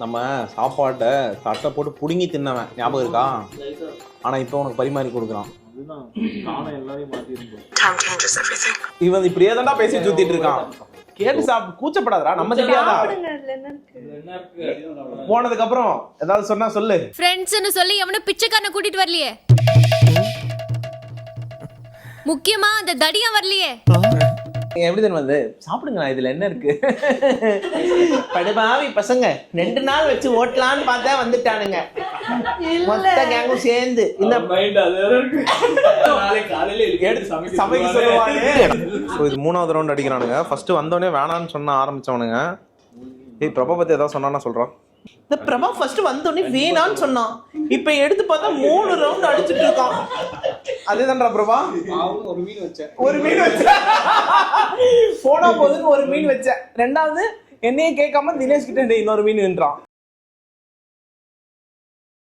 நம்ம சாப்பாட்டை தட்டை போட்டு புடுங்கி தின்னவன் ஞாபகம் இருக்கா? ஆனா இப்போ உனக்கு பரிமாறி கொடுக்குறான். இவன் இப்படியே தான்டா பேசி சுத்திட்டு இருக்கான். கேட்டு கூச்சப்படாதடா, நம்ம தெரியாதா? போனதுக்கு அப்புறம் ஏதாவது சொன்னா சொல்லு. ஃப்ரெண்ட்ஸ்னு சொல்லி எவனும் பிச்சைக்காரனை கூட்டிட்டு வரலையே, முக்கியமா அந்த தடியா வரலையே. எப்படி தெரியும் வந்து சாப்பிடுங்க, இதுல என்ன இருக்கு? படுபாவி பசங்க 2 நாள் வச்சு ஓட்டலான்னு பார்த்தா வந்துட்டானுங்க மொத்த கேங்கும் சேர்ந்து. இந்த சமைக்க சொல்லுவாங்க. இது 3வது ரவுண்ட் அடிக்கிறானுங்க. ஃபர்ஸ்ட் வந்தோடனே வேணான்னு சொன்ன ஆரம்பிச்சவனுங்க. ஏய் பிரபா பத்தி ஏதாவது சொன்னா சொல்றான். இந்த பிரபா ஃபர்ஸ்ட் வந்தோடனே வேணான்னு சொன்னான், இப்ப எடுத்து பார்த்தா 3 ரவுண்ட் அடிச்சுட்டு இருக்கான். அதேதான்டா பிரபா. ஒரு மீன் வச்சேன் போனா போதுன்னு ஒரு மீன் வச்சேன். 2வது என்னையே கேட்காம தினேஷ் கிட்ட இன்னொரு மீன் நின்றான்.